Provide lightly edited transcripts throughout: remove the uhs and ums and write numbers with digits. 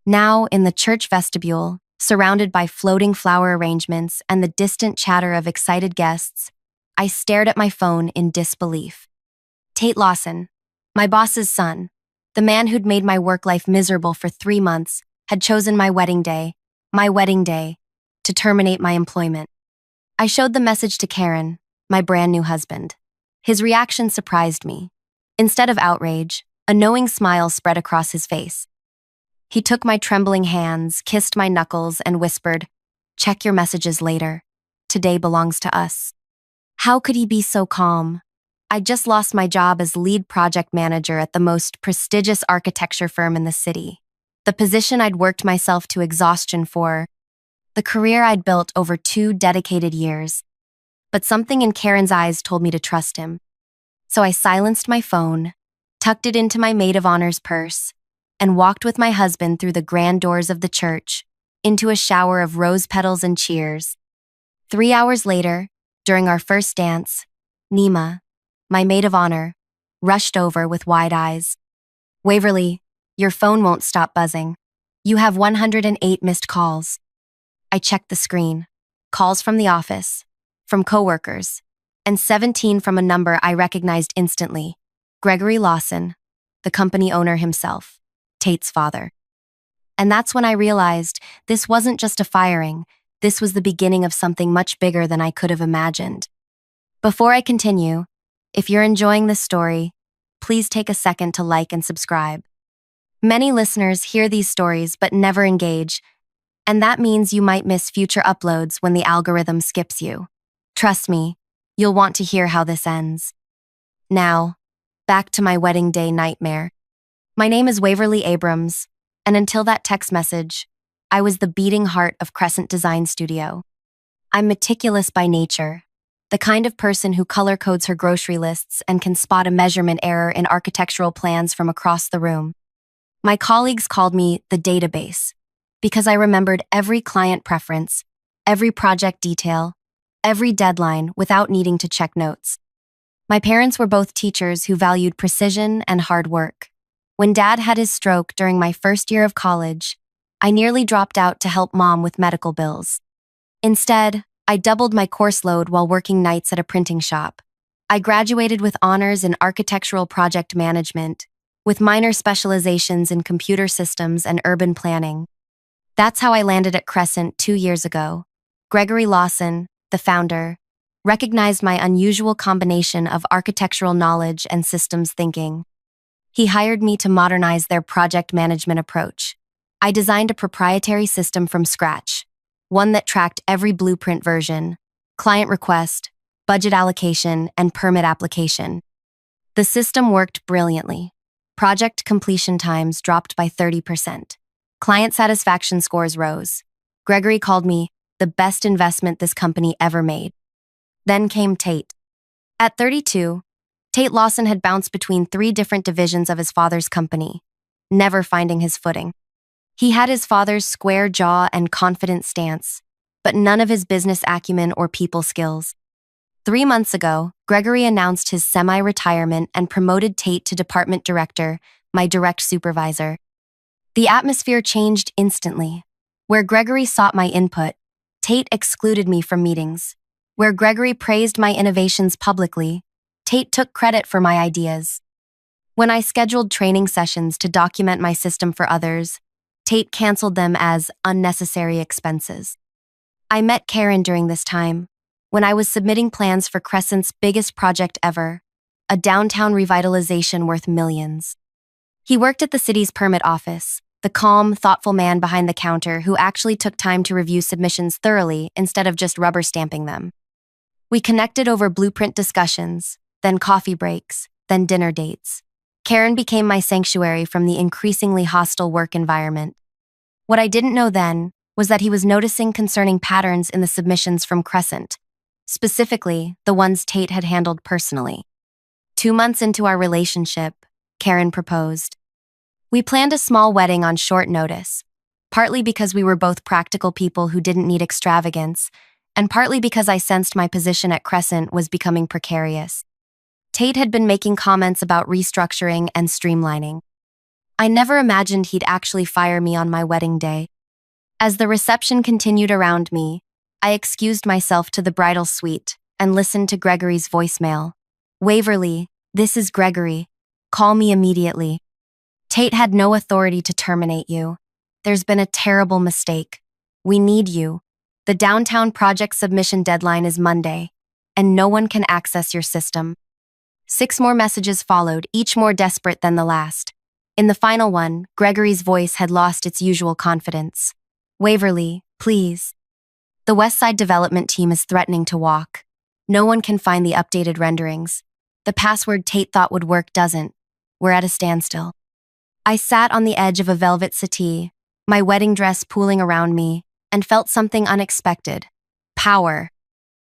Now, in the church vestibule, surrounded by floating flower arrangements and the distant chatter of excited guests, I stared at my phone in disbelief. Tate Lawson, my boss's son, the man who'd made my work life miserable for 3 months, had chosen my wedding day, to terminate my employment. I showed the message to Karen, my brand new husband. His reaction surprised me. Instead of outrage, a knowing smile spread across his face. He took my trembling hands, kissed my knuckles, and whispered, "Check your messages later. Today belongs to us." How could he be so calm? I'd just lost my job as lead project manager at the most prestigious architecture firm in the city. The position I'd worked myself to exhaustion for. The career I'd built over 2 dedicated years. But something in Karen's eyes told me to trust him. So I silenced my phone, tucked it into my maid of honor's purse, and walked with my husband through the grand doors of the church, into a shower of rose petals and cheers. 3 hours later, during our first dance, Nima, my maid of honor, rushed over with wide eyes. "Waverly, your phone won't stop buzzing. You have 108 missed calls." I checked the screen. Calls from the office, from coworkers, and 17 from a number I recognized instantly. Gregory Lawson, the company owner himself, Tate's father. And that's when I realized this wasn't just a firing, this was the beginning of something much bigger than I could have imagined. Before I continue, if you're enjoying this story, please take a second to like and subscribe. Many listeners hear these stories but never engage, and that means you might miss future uploads when the algorithm skips you. Trust me, you'll want to hear how this ends. Now, back to my wedding day nightmare. My name is Waverly Abrams, and until that text message, I was the beating heart of Crescent Design Studio. I'm meticulous by nature, the kind of person who color codes her grocery lists and can spot a measurement error in architectural plans from across the room. My colleagues called me the database because I remembered every client preference, every project detail, every deadline without needing to check notes. My parents were both teachers who valued precision and hard work. When Dad had his stroke during my first year of college, I nearly dropped out to help Mom with medical bills. Instead, I doubled my course load while working nights at a printing shop. I graduated with honors in architectural project management, with minor specializations in computer systems and urban planning. That's how I landed at Crescent 2 years ago. Gregory Lawson, the founder, recognized my unusual combination of architectural knowledge and systems thinking. He hired me to modernize their project management approach. I designed a proprietary system from scratch, one that tracked every blueprint version, client request, budget allocation, and permit application. The system worked brilliantly. Project completion times dropped by 30%. Client satisfaction scores rose. Gregory called me the best investment this company ever made. Then came Tate. At 32, Tate Lawson had bounced between 3 different divisions of his father's company, never finding his footing. He had his father's square jaw and confident stance, but none of his business acumen or people skills. 3 months ago, Gregory announced his semi-retirement and promoted Tate to department director, my direct supervisor. The atmosphere changed instantly. Where Gregory sought my input, Tate excluded me from meetings. Where Gregory praised my innovations publicly, Tate took credit for my ideas. When I scheduled training sessions to document my system for others, Tate canceled them as unnecessary expenses. I met Karen during this time, when I was submitting plans for Crescent's biggest project ever, a downtown revitalization worth millions. He worked at the city's permit office, the calm, thoughtful man behind the counter who actually took time to review submissions thoroughly instead of just rubber stamping them. We connected over blueprint discussions, then coffee breaks, then dinner dates. Karen became my sanctuary from the increasingly hostile work environment. What I didn't know then was that he was noticing concerning patterns in the submissions from Crescent, specifically the ones Tate had handled personally. 2 months into our relationship, Karen proposed. We planned a small wedding on short notice, partly because we were both practical people who didn't need extravagance, and partly because I sensed my position at Crescent was becoming precarious. Tate had been making comments about restructuring and streamlining. I never imagined he'd actually fire me on my wedding day. As the reception continued around me, I excused myself to the bridal suite and listened to Gregory's voicemail. Waverly, this is Gregory. Call me immediately. Tate had no authority to terminate you. There's been a terrible mistake. We need you. The downtown project submission deadline is Monday, and no one can access your system. 6 more messages followed, each more desperate than the last. In the final one, Gregory's voice had lost its usual confidence. Waverly, please. The Westside development team is threatening to walk. No one can find the updated renderings. The password Tate thought would work doesn't. We're at a standstill. I sat on the edge of a velvet settee, my wedding dress pooling around me, and felt something unexpected. Power.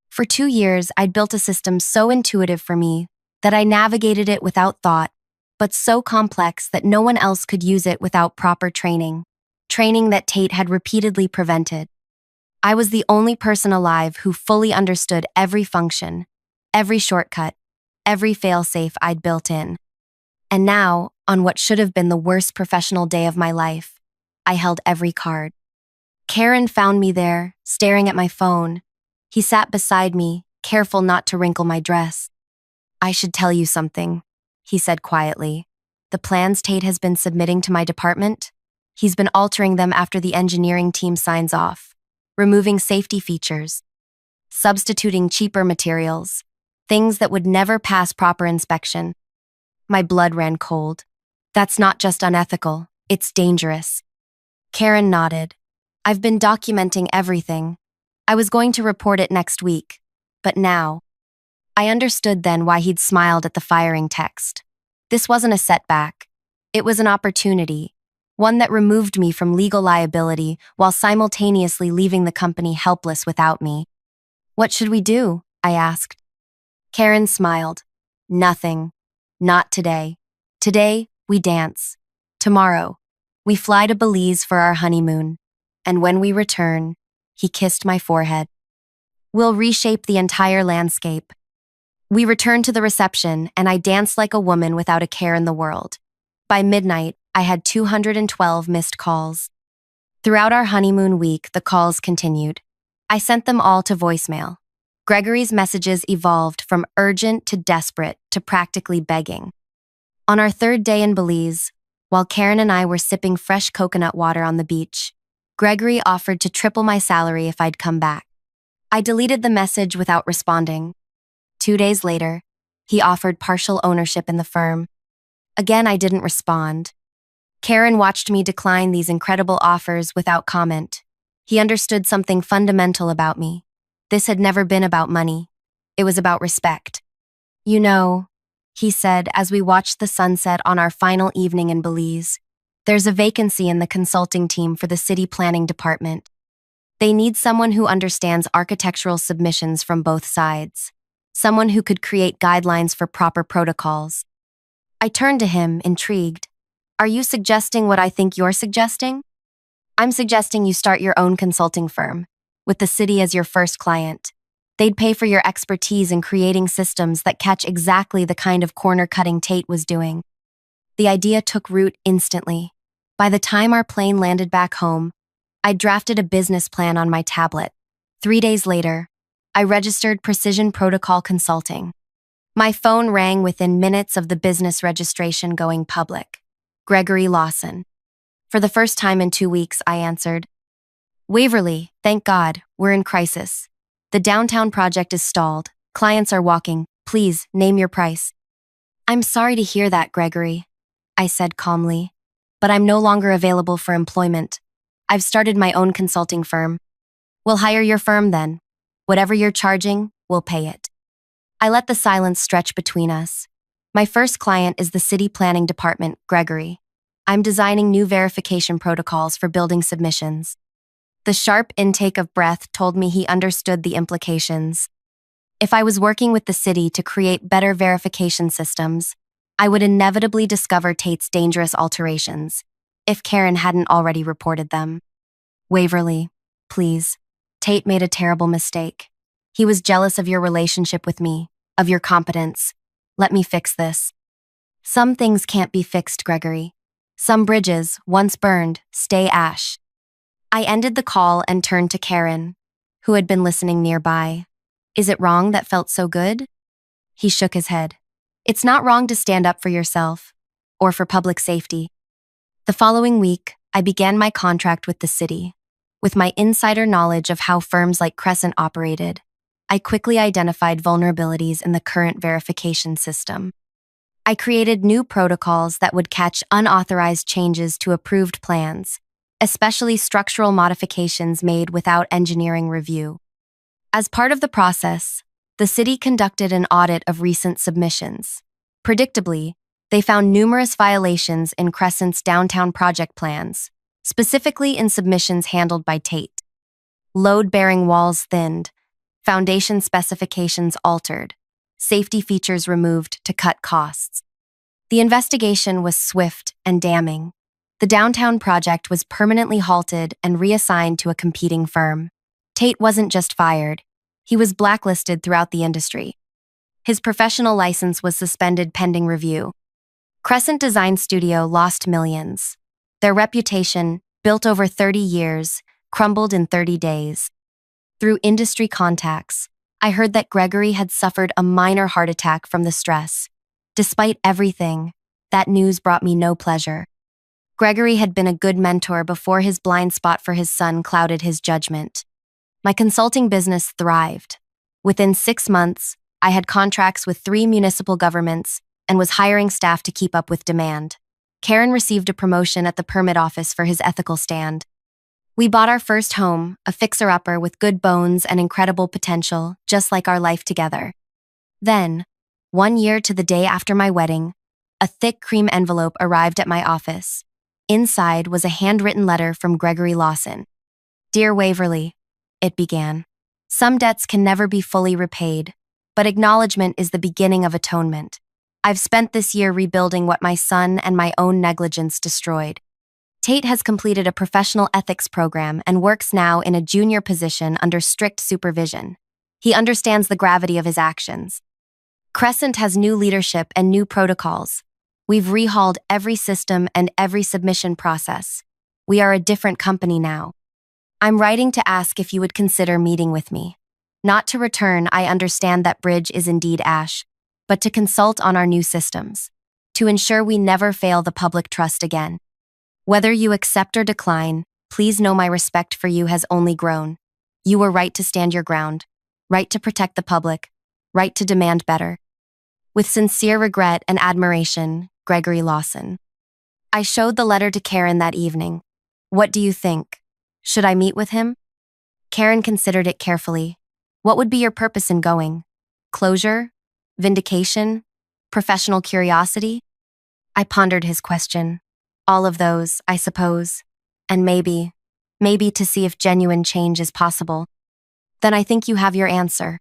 For 2 years, I'd built a system so intuitive for me that I navigated it without thought, but so complex that no one else could use it without proper training. Training that Tate had repeatedly prevented. I was the only person alive who fully understood every function, every shortcut, every failsafe I'd built in. And now, on what should have been the worst professional day of my life, I held every card. Karen found me there, staring at my phone. He sat beside me, careful not to wrinkle my dress. I should tell you something, he said quietly. The plans Tate has been submitting to my department? He's been altering them after the engineering team signs off, removing safety features, substituting cheaper materials, things that would never pass proper inspection. My blood ran cold. That's not just unethical, it's dangerous. Karen nodded. I've been documenting everything. I was going to report it next week, but now. I understood then why he'd smiled at the firing text. This wasn't a setback. It was an opportunity, one that removed me from legal liability while simultaneously leaving the company helpless without me. What should we do? I asked. Karen smiled. Nothing. Not today. Today, we dance. Tomorrow, we fly to Belize for our honeymoon. And when we return, he kissed my forehead. We'll reshape the entire landscape. We returned to the reception, and I danced like a woman without a care in the world. By midnight, I had 212 missed calls. Throughout our honeymoon week, the calls continued. I sent them all to voicemail. Gregory's messages evolved from urgent to desperate to practically begging. On our 3rd day in Belize, while Karen and I were sipping fresh coconut water on the beach, Gregory offered to triple my salary if I'd come back. I deleted the message without responding. 2 days later, he offered partial ownership in the firm. Again, I didn't respond. Karen watched me decline these incredible offers without comment. He understood something fundamental about me. This had never been about money. It was about respect. You know, he said as we watched the sunset on our final evening in Belize, there's a vacancy in the consulting team for the city planning department. They need someone who understands architectural submissions from both sides, someone who could create guidelines for proper protocols. I turned to him, intrigued. Are you suggesting what I think you're suggesting? I'm suggesting you start your own consulting firm, with the city as your first client. They'd pay for your expertise in creating systems that catch exactly the kind of corner-cutting Tate was doing. The idea took root instantly. By the time our plane landed back home, I'd drafted a business plan on my tablet. 3 days later, I registered Precision Protocol Consulting. My phone rang within minutes of the business registration going public. Gregory Lawson. For the first time in 2 weeks, I answered. Waverly, thank God, we're in crisis. The downtown project is stalled. Clients are walking. Please, name your price. I'm sorry to hear that, Gregory, I said calmly, but I'm no longer available for employment. I've started my own consulting firm. We'll hire your firm then. Whatever you're charging, we'll pay it. I let the silence stretch between us. My first client is the city planning department, Gregory. I'm designing new verification protocols for building submissions. The sharp intake of breath told me he understood the implications. If I was working with the city to create better verification systems, I would inevitably discover Tate's dangerous alterations, if Karen hadn't already reported them. Waverly, please. Tate made a terrible mistake. He was jealous of your relationship with me, of your competence. Let me fix this. Some things can't be fixed, Gregory. Some bridges, once burned, stay ash. I ended the call and turned to Karen, who had been listening nearby. Is it wrong that felt so good? He shook his head. It's not wrong to stand up for yourself, or for public safety. The following week, I began my contract with the city. With my insider knowledge of how firms like Crescent operated, I quickly identified vulnerabilities in the current verification system. I created new protocols that would catch unauthorized changes to approved plans, especially structural modifications made without engineering review. As part of the process, the city conducted an audit of recent submissions. Predictably, they found numerous violations in Crescent's downtown project plans, specifically in submissions handled by Tate. Load-bearing walls thinned, foundation specifications altered, safety features removed to cut costs. The investigation was swift and damning. The downtown project was permanently halted and reassigned to a competing firm. Tate wasn't just fired, he was blacklisted throughout the industry. His professional license was suspended pending review. Crescent Design Studio lost millions. Their reputation, built over 30 years, crumbled in 30 days. Through industry contacts, I heard that Gregory had suffered a minor heart attack from the stress. Despite everything, that news brought me no pleasure. Gregory had been a good mentor before his blind spot for his son clouded his judgment. My consulting business thrived. Within 6 months, I had contracts with 3 municipal governments and was hiring staff to keep up with demand. Karen received a promotion at the permit office for his ethical stand. We bought our first home, a fixer-upper with good bones and incredible potential, just like our life together. Then, 1 year to the day after my wedding, a thick cream envelope arrived at my office. Inside was a handwritten letter from Gregory Lawson. Dear Waverly, it began. Some debts can never be fully repaid, but acknowledgement is the beginning of atonement. I've spent this year rebuilding what my son and my own negligence destroyed. Tate has completed a professional ethics program and works now in a junior position under strict supervision. He understands the gravity of his actions. Crescent has new leadership and new protocols. We've rehauled every system and every submission process. We are a different company now. I'm writing to ask if you would consider meeting with me. Not to return, I understand that bridge is indeed ash, but to consult on our new systems, to ensure we never fail the public trust again. Whether you accept or decline, please know my respect for you has only grown. You were right to stand your ground, right to protect the public, right to demand better. With sincere regret and admiration, Gregory Lawson. I showed the letter to Karen that evening. What do you think? Should I meet with him? Karen considered it carefully. What would be your purpose in going? Closure? Vindication? Professional curiosity? I pondered his question. All of those, I suppose. And maybe to see if genuine change is possible. Then I think you have your answer.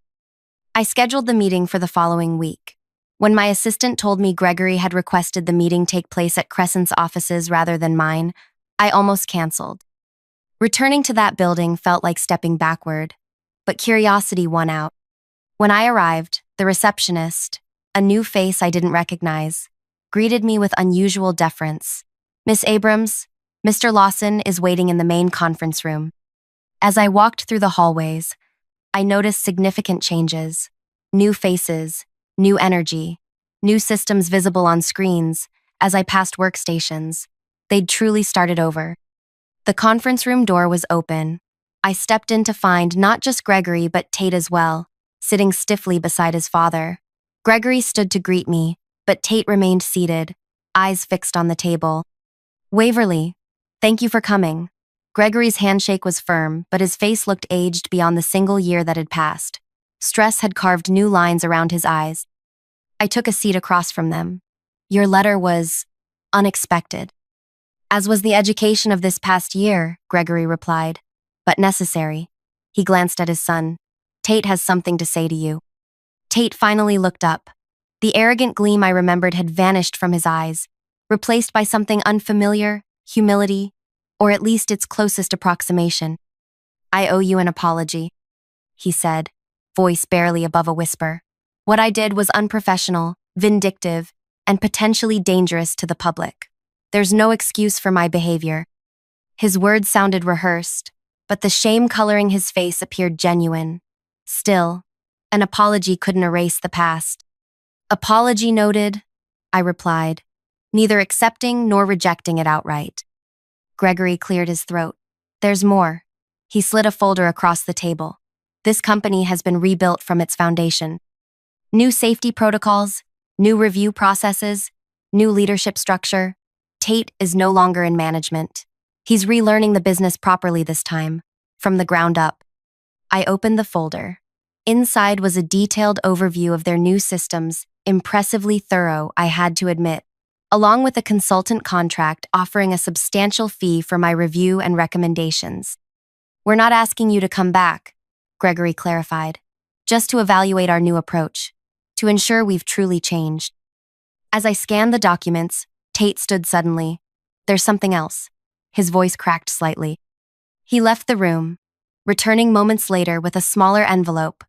I scheduled the meeting for the following week. When my assistant told me Gregory had requested the meeting take place at Crescent's offices rather than mine, I almost canceled. Returning to that building felt like stepping backward, but curiosity won out. When I arrived, the receptionist, a new face I didn't recognize, greeted me with unusual deference. Miss Abrams, Mr. Lawson is waiting in the main conference room. As I walked through the hallways, I noticed significant changes. New faces, new energy, new systems visible on screens. As I passed workstations, they'd truly started over. The conference room door was open. I stepped in to find not just Gregory but Tate as well, sitting stiffly beside his father. Gregory stood to greet me, but Tate remained seated, eyes fixed on the table. Waverly, thank you for coming. Gregory's handshake was firm, but his face looked aged beyond the single year that had passed. Stress had carved new lines around his eyes. I took a seat across from them. Your letter was unexpected. As was the education of this past year, Gregory replied, but necessary. He glanced at his son. Tate has something to say to you. Tate finally looked up. The arrogant gleam I remembered had vanished from his eyes, replaced by something unfamiliar, humility, or at least its closest approximation. I owe you an apology, he said, voice barely above a whisper. What I did was unprofessional, vindictive, and potentially dangerous to the public. There's no excuse for my behavior. His words sounded rehearsed, but the shame coloring his face appeared genuine. Still, an apology couldn't erase the past. Apology noted, I replied, neither accepting nor rejecting it outright. Gregory cleared his throat. There's more. He slid a folder across the table. This company has been rebuilt from its foundation. New safety protocols, new review processes, new leadership structure. Tate is no longer in management. He's relearning the business properly this time, from the ground up. I opened the folder. Inside was a detailed overview of their new systems, impressively thorough, I had to admit, along with a consultant contract offering a substantial fee for my review and recommendations. We're not asking you to come back, Gregory clarified, just to evaluate our new approach, to ensure we've truly changed. As I scanned the documents, Tate stood suddenly. There's something else. His voice cracked slightly. He left the room, returning moments later with a smaller envelope,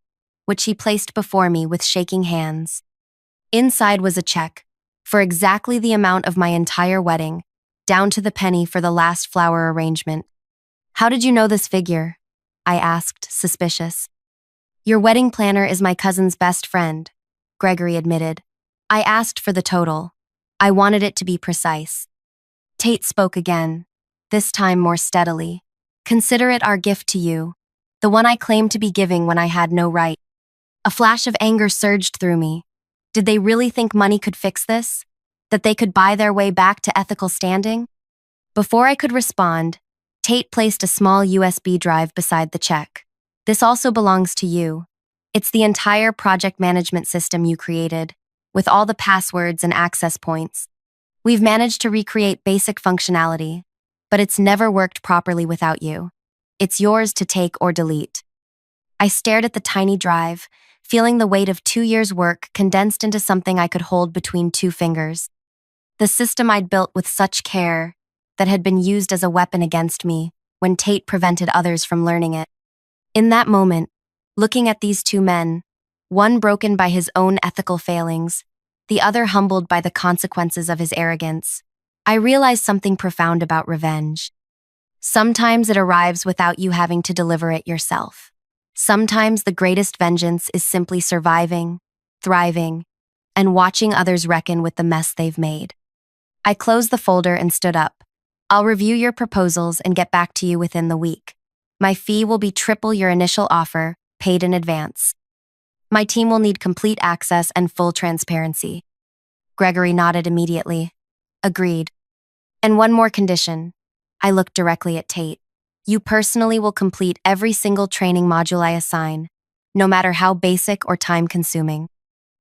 which he placed before me with shaking hands. Inside was a check, for exactly the amount of my entire wedding, down to the penny for the last flower arrangement. How did you know this figure? I asked, suspicious. Your wedding planner is my cousin's best friend, Gregory admitted. I asked for the total. I wanted it to be precise. Tate spoke again, this time more steadily. Consider it our gift to you, the one I claimed to be giving when I had no right. A flash of anger surged through me. Did they really think money could fix this? That they could buy their way back to ethical standing? Before I could respond, Tate placed a small USB drive beside the check. This also belongs to you. It's the entire project management system you created, with all the passwords and access points. We've managed to recreate basic functionality, but it's never worked properly without you. It's yours to take or delete. I stared at the tiny drive, feeling the weight of 2 years' work condensed into something I could hold between 2 fingers. The system I'd built with such care that had been used as a weapon against me when Tate prevented others from learning it. In that moment, looking at these 2 men, one broken by his own ethical failings, the other humbled by the consequences of his arrogance, I realized something profound about revenge. Sometimes it arrives without you having to deliver it yourself. Sometimes the greatest vengeance is simply surviving, thriving, and watching others reckon with the mess they've made. I closed the folder and stood up. I'll review your proposals and get back to you within the week. My fee will be triple your initial offer, paid in advance. My team will need complete access and full transparency. Gregory nodded immediately. Agreed. And one more condition. I looked directly at Tate. You personally will complete every single training module I assign, no matter how basic or time-consuming.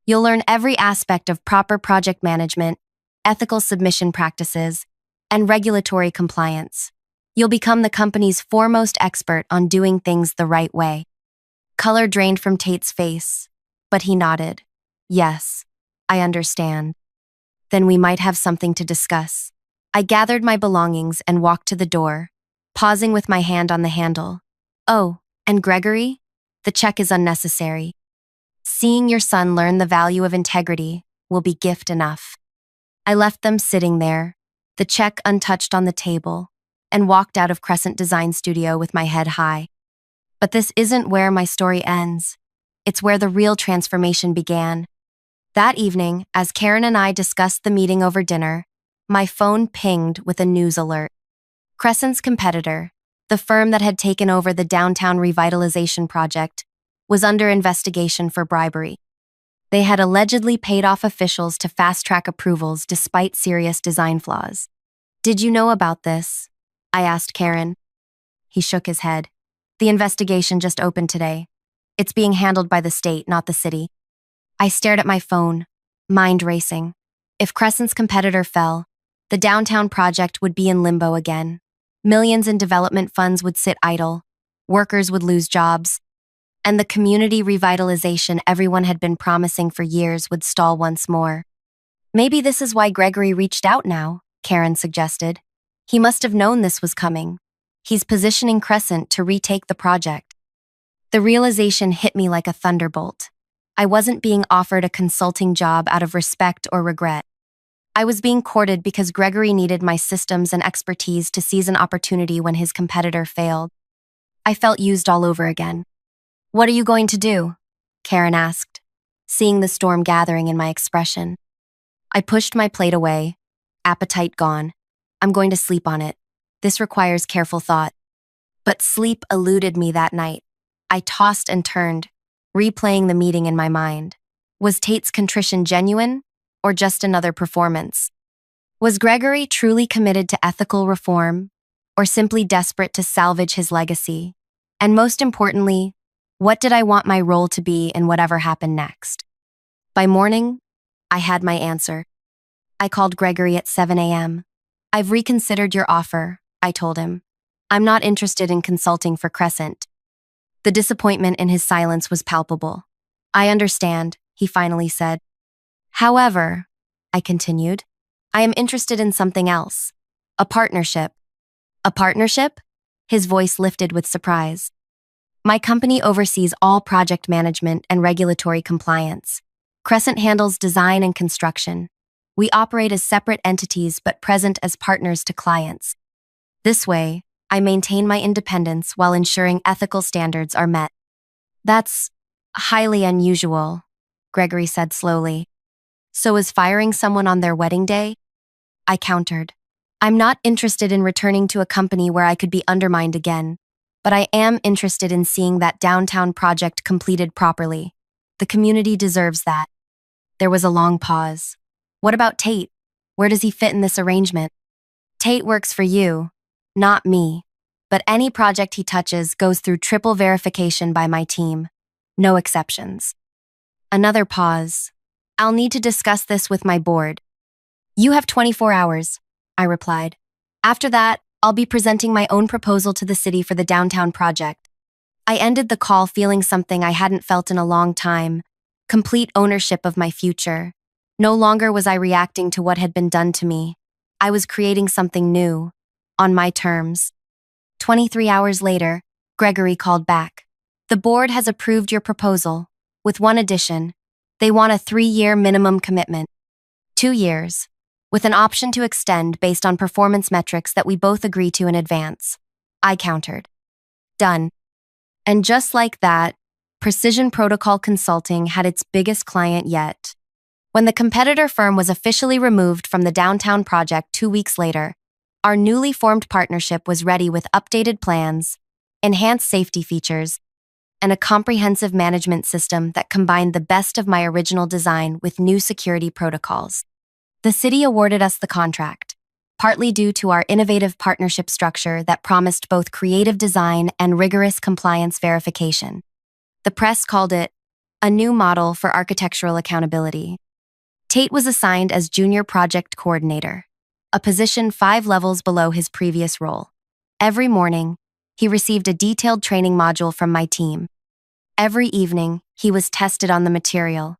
You'll learn every aspect of proper project management, ethical submission practices, and regulatory compliance. You'll become the company's foremost expert on doing things the right way. Color drained from Tate's face, but he nodded. Yes, I understand. Then we might have something to discuss. I gathered my belongings and walked to the door, pausing with my hand on the handle. Oh, and Gregory? The check is unnecessary. Seeing your son learn the value of integrity will be gift enough. I left them sitting there, the check untouched on the table, and walked out of Crescent Design Studio with my head high. But this isn't where my story ends. It's where the real transformation began. That evening, as Karen and I discussed the meeting over dinner, my phone pinged with a news alert. Crescent's competitor, the firm that had taken over the downtown revitalization project, was under investigation for bribery. They had allegedly paid off officials to fast-track approvals despite serious design flaws. Did you know about this? I asked Karen. He shook his head. The investigation just opened today. It's being handled by the state, not the city. I stared at my phone, mind racing. If Crescent's competitor fell, the downtown project would be in limbo again. Millions in development funds would sit idle, workers would lose jobs, and the community revitalization everyone had been promising for years would stall once more. Maybe this is why Gregory reached out now, Karen suggested. He must have known this was coming. He's positioning Crescent to retake the project. The realization hit me like a thunderbolt. I wasn't being offered a consulting job out of respect or regret. I was being courted because Gregory needed my systems and expertise to seize an opportunity when his competitor failed. I felt used all over again. "What are you going to do?" Karen asked, seeing the storm gathering in my expression. I pushed my plate away, appetite gone. "I'm going to sleep on it. This requires careful thought." But sleep eluded me that night. I tossed and turned, replaying the meeting in my mind. Was Tate's contrition genuine, or just another performance? Was Gregory truly committed to ethical reform, or simply desperate to salvage his legacy? And most importantly, what did I want my role to be in whatever happened next? By morning, I had my answer. I called Gregory at 7 a.m. "I've reconsidered your offer," I told him. "I'm not interested in consulting for Crescent." The disappointment in his silence was palpable. "I understand," he finally said. "However," I continued, "I am interested in something else. A partnership." "A partnership?" His voice lifted with surprise. "My company oversees all project management and regulatory compliance. Crescent handles design and construction. We operate as separate entities but present as partners to clients. This way, I maintain my independence while ensuring ethical standards are met." "That's highly unusual," Gregory said slowly. "So is firing someone on their wedding day?" I countered. "I'm not interested in returning to a company where I could be undermined again, but I am interested in seeing that downtown project completed properly. The community deserves that." There was a long pause. "What about Tate? Where does he fit in this arrangement?" "Tate works for you, not me. But any project he touches goes through triple verification by my team. No exceptions." Another pause. "I'll need to discuss this with my board." "You have 24 hours, I replied. "After that, I'll be presenting my own proposal to the city for the downtown project." I ended the call feeling something I hadn't felt in a long time, complete ownership of my future. No longer was I reacting to what had been done to me. I was creating something new, on my terms. 23 hours later, Gregory called back. "The board has approved your proposal, with one addition. They want a 3-year minimum commitment. 2 years, with an option to extend based on performance metrics that we both agree to in advance." I countered. "Done." And just like that, Precision Protocol Consulting had its biggest client yet. When the competitor firm was officially removed from the downtown project 2 weeks later, our newly formed partnership was ready with updated plans, enhanced safety features, and a comprehensive management system that combined the best of my original design with new security protocols. The city awarded us the contract, partly due to our innovative partnership structure that promised both creative design and rigorous compliance verification. The press called it a new model for architectural accountability. Tate was assigned as Junior Project Coordinator, a position 5 levels below his previous role. Every morning, he received a detailed training module from my team. Every evening, he was tested on the material.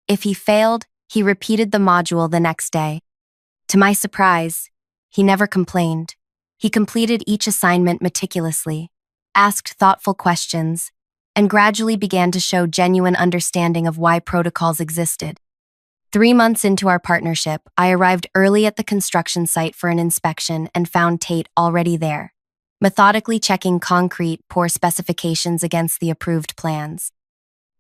If he failed, he repeated the module the next day. To my surprise, he never complained. He completed each assignment meticulously, asked thoughtful questions, and gradually began to show genuine understanding of why protocols existed. 3 months into our partnership, I arrived early at the construction site for an inspection and found Tate already there, methodically checking concrete pour specifications against the approved plans.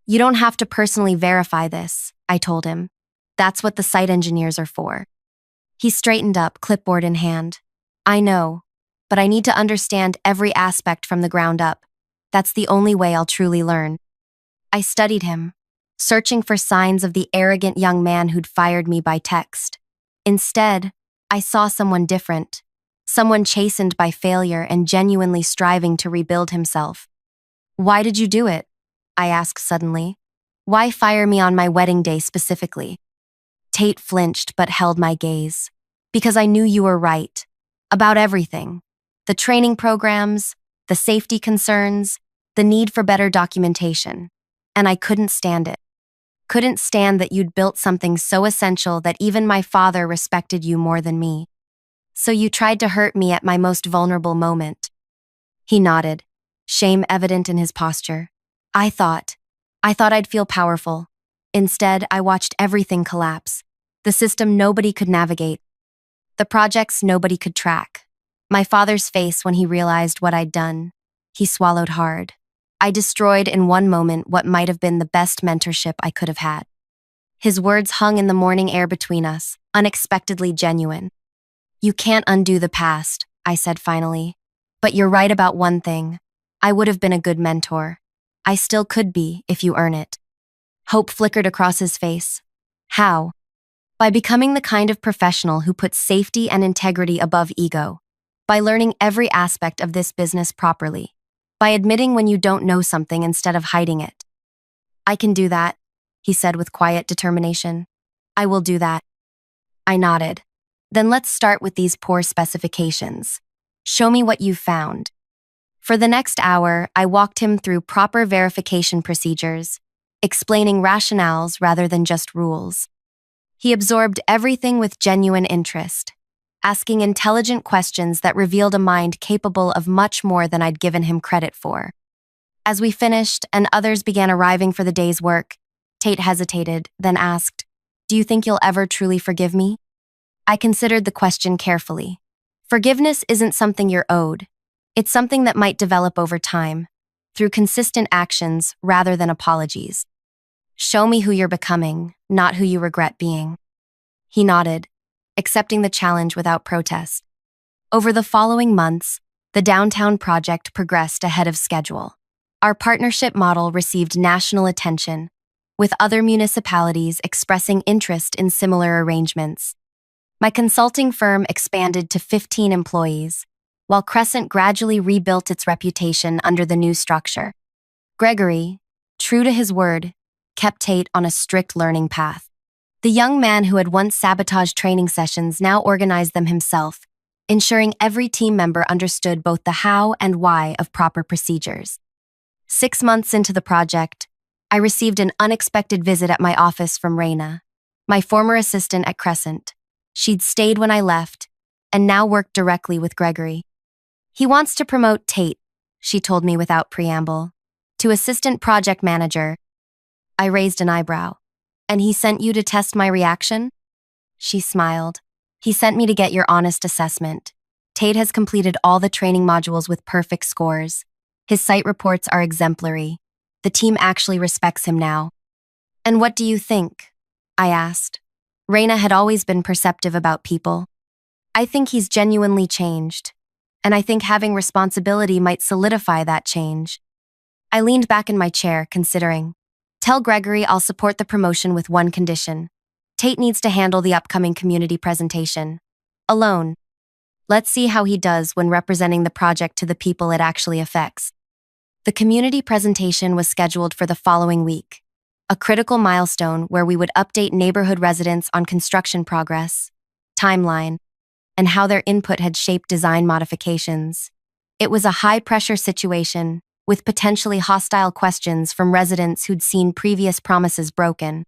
"You don't have to personally verify this," I told him. "That's what the site engineers are for." He straightened up, clipboard in hand. "I know, but I need to understand every aspect from the ground up. That's the only way I'll truly learn." I studied him, searching for signs of the arrogant young man who'd fired me by text. Instead, I saw someone different, someone chastened by failure and genuinely striving to rebuild himself. "Why did you do it?" I asked suddenly. "Why fire me on my wedding day specifically?" Tate flinched but held my gaze. "Because I knew you were right. About everything. The training programs, the safety concerns, the need for better documentation. And I couldn't stand it. Couldn't stand that you'd built something so essential that even my father respected you more than me. So you tried to hurt me at my most vulnerable moment." He nodded, shame evident in his posture. I thought I'd feel powerful. Instead, I watched everything collapse. the system nobody could navigate, the projects nobody could track. My father's face when he realized what I'd done. He swallowed hard. I destroyed in one moment what might have been the best mentorship I could have had. His words hung in the morning air between us, unexpectedly genuine. You can't undo the past, I said finally. But you're right about one thing. I would have been a good mentor. I still could be if you earn it. Hope flickered across his face. How? By becoming the kind of professional who puts safety and integrity above ego. By learning every aspect of this business properly. By admitting when you don't know something instead of hiding it. I can do that, he said with quiet determination. I will do that. I nodded. Then let's start with these poor specifications. Show me what you've found. For the next hour, I walked him through proper verification procedures, explaining rationales rather than just rules. He absorbed everything with genuine interest, asking intelligent questions that revealed a mind capable of much more than I'd given him credit for. As we finished and others began arriving for the day's work, Tate hesitated, then asked, "Do you think you'll ever truly forgive me?" I considered the question carefully. Forgiveness isn't something you're owed. It's something that might develop over time, through consistent actions rather than apologies. Show me who you're becoming, not who you regret being. He nodded, accepting the challenge without protest. Over the following months, the downtown project progressed ahead of schedule. Our partnership model received national attention, with other municipalities expressing interest in similar arrangements. My consulting firm expanded to 15 employees, while Crescent gradually rebuilt its reputation under the new structure. Gregory, true to his word, kept Tate on a strict learning path. The young man who had once sabotaged training sessions now organized them himself, ensuring every team member understood both the how and why of proper procedures. 6 months into the project, I received an unexpected visit at my office from Raina, my former assistant at Crescent. She'd stayed when I left, and now worked directly with Gregory. He wants to promote Tate, she told me without preamble, to assistant project manager. I raised an eyebrow. And he sent you to test my reaction? She smiled. He sent me to get your honest assessment. Tate has completed all the training modules with perfect scores. His site reports are exemplary. The team actually respects him now. And what do you think? I asked. Raina had always been perceptive about people. I think he's genuinely changed. And I think having responsibility might solidify that change. I leaned back in my chair, considering. Tell Gregory I'll support the promotion with one condition. Tate needs to handle the upcoming community presentation. Alone. Let's see how he does when representing the project to the people it actually affects. The community presentation was scheduled for the following week, a critical milestone where we would update neighborhood residents on construction progress, timeline, and how their input had shaped design modifications. It was a high-pressure situation, with potentially hostile questions from residents who'd seen previous promises broken.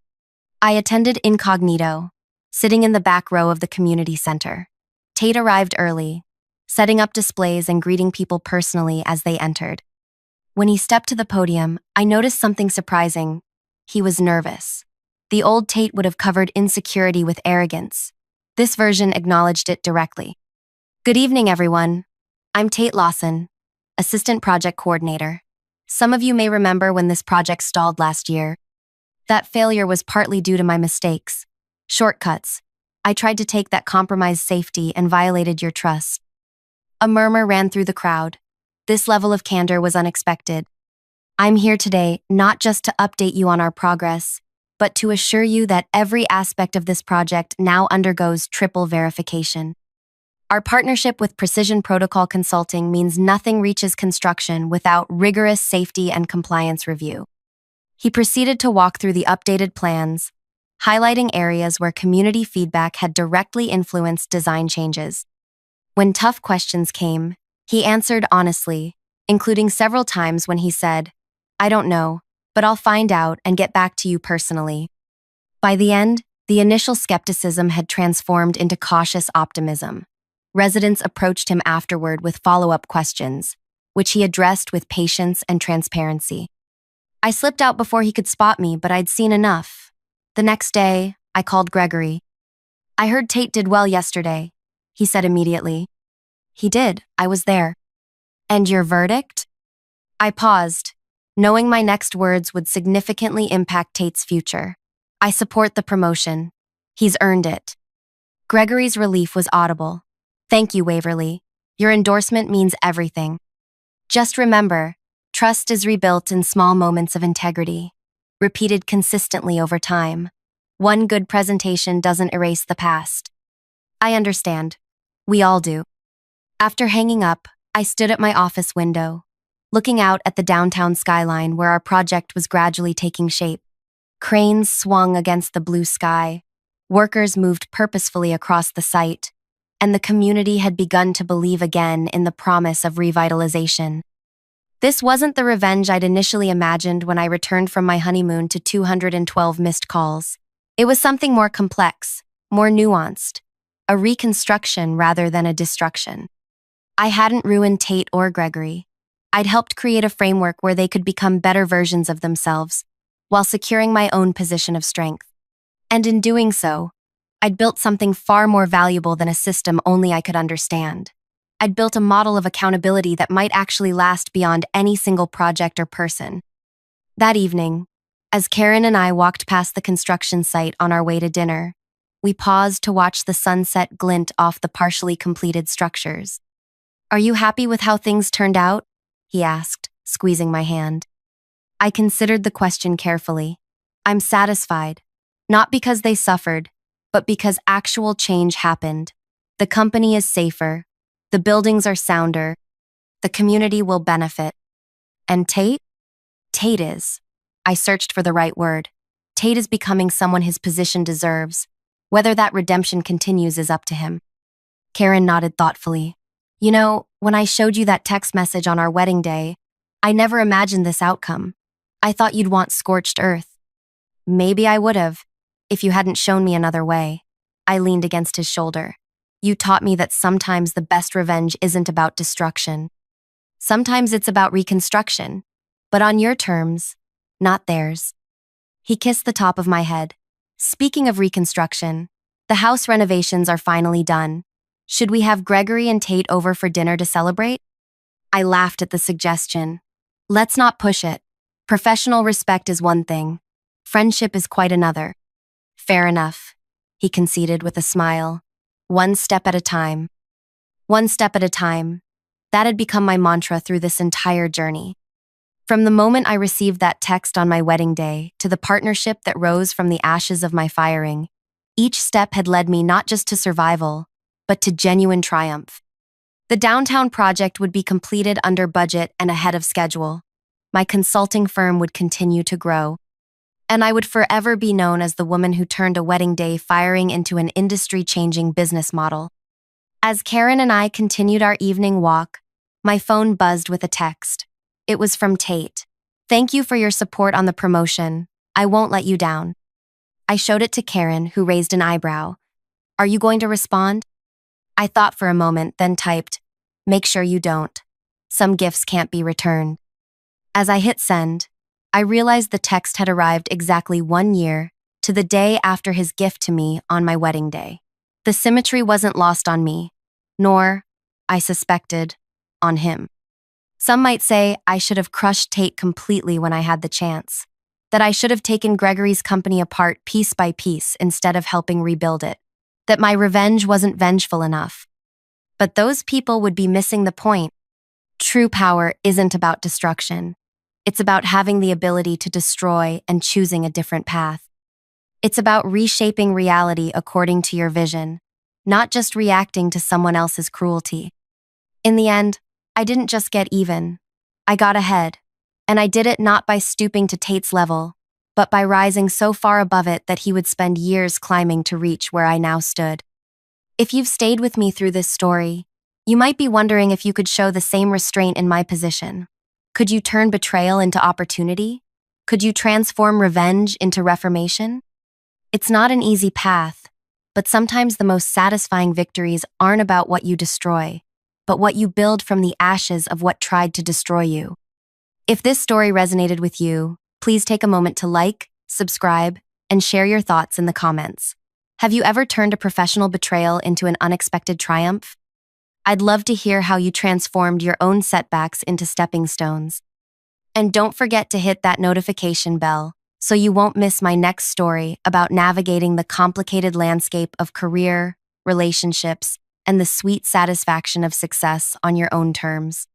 I attended incognito, sitting in the back row of the community center. Tate arrived early, setting up displays and greeting people personally as they entered. When he stepped to the podium, I noticed something surprising. He was nervous. The old Tate would have covered insecurity with arrogance. This version acknowledged it directly. Good evening, everyone. I'm Tate Lawson, Assistant Project Coordinator. Some of you may remember when this project stalled last year. That failure was partly due to my mistakes. Shortcuts. I tried to take that compromised safety and violated your trust. A murmur ran through the crowd. This level of candor was unexpected. I'm here today not just to update you on our progress, but to assure you that every aspect of this project now undergoes triple verification. Our partnership with Precision Protocol Consulting means nothing reaches construction without rigorous safety and compliance review. He proceeded to walk through the updated plans, highlighting areas where community feedback had directly influenced design changes. When tough questions came, he answered honestly, including several times when he said, "I don't know, but I'll find out and get back to you personally." By the end, the initial skepticism had transformed into cautious optimism. Residents approached him afterward with follow-up questions, which he addressed with patience and transparency. I slipped out before he could spot me, but I'd seen enough. The next day, I called Gregory. I heard Tate did well yesterday, he said immediately. He did, I was there. And your verdict? I paused, knowing my next words would significantly impact Tate's future. I support the promotion. He's earned it. Gregory's relief was audible. Thank you, Waverly. Your endorsement means everything. Just remember, trust is rebuilt in small moments of integrity, repeated consistently over time. One good presentation doesn't erase the past. I understand. We all do. After hanging up, I stood at my office window, looking out at the downtown skyline where our project was gradually taking shape. Cranes swung against the blue sky, workers moved purposefully across the site, and the community had begun to believe again in the promise of revitalization. This wasn't the revenge I'd initially imagined when I returned from my honeymoon to 212 missed calls. It was something more complex, more nuanced, a reconstruction rather than a destruction. I hadn't ruined Tate or Gregory. I'd helped create a framework where they could become better versions of themselves, while securing my own position of strength. And in doing so, I'd built something far more valuable than a system only I could understand. I'd built a model of accountability that might actually last beyond any single project or person. That evening, as Karen and I walked past the construction site on our way to dinner, we paused to watch the sunset glint off the partially completed structures. Are you happy with how things turned out? He asked, squeezing my hand. I considered the question carefully. I'm satisfied, not because they suffered, but because actual change happened. The company is safer, the buildings are sounder, the community will benefit. And Tate? Tate is. I searched for the right word. Tate is becoming someone his position deserves. Whether that redemption continues is up to him. Karen nodded thoughtfully. You know, when I showed you that text message on our wedding day, I never imagined this outcome. I thought you'd want scorched earth. Maybe I would have, if you hadn't shown me another way. I leaned against his shoulder. You taught me that sometimes the best revenge isn't about destruction. Sometimes it's about reconstruction, but on your terms, not theirs. He kissed the top of my head. Speaking of reconstruction, the house renovations are finally done. Should we have Gregory and Tate over for dinner to celebrate? I laughed at the suggestion. Let's not push it. Professional respect is one thing. Friendship is quite another. Fair enough, he conceded with a smile. One step at a time. One step at a time. That had become my mantra through this entire journey. From the moment I received that text on my wedding day to the partnership that rose from the ashes of my firing, each step had led me not just to survival, but to genuine triumph. The downtown project would be completed under budget and ahead of schedule. My consulting firm would continue to grow, and I would forever be known as the woman who turned a wedding day firing into an industry-changing business model. As Karen and I continued our evening walk, my phone buzzed with a text. It was from Tate. Thank you for your support on the promotion. I won't let you down. I showed it to Karen, who raised an eyebrow. Are you going to respond? I thought for a moment, then typed, make sure you don't. Some gifts can't be returned. As I hit send, I realized the text had arrived exactly 1 year to the day after his gift to me on my wedding day. The symmetry wasn't lost on me, nor, I suspected, on him. Some might say I should have crushed Tate completely when I had the chance, that I should have taken Gregory's company apart piece by piece instead of helping rebuild it, that my revenge wasn't vengeful enough. But those people would be missing the point. True power isn't about destruction. It's about having the ability to destroy and choosing a different path. It's about reshaping reality according to your vision, not just reacting to someone else's cruelty. In the end, I didn't just get even. I got ahead, and I did it not by stooping to Tate's level, but by rising so far above it that he would spend years climbing to reach where I now stood. If you've stayed with me through this story, you might be wondering if you could show the same restraint in my position. Could you turn betrayal into opportunity? Could you transform revenge into reformation? It's not an easy path, but sometimes the most satisfying victories aren't about what you destroy, but what you build from the ashes of what tried to destroy you. If this story resonated with you, please take a moment to like, subscribe, and share your thoughts in the comments. Have you ever turned a professional betrayal into an unexpected triumph? I'd love to hear how you transformed your own setbacks into stepping stones. And don't forget to hit that notification bell so you won't miss my next story about navigating the complicated landscape of career, relationships, and the sweet satisfaction of success on your own terms.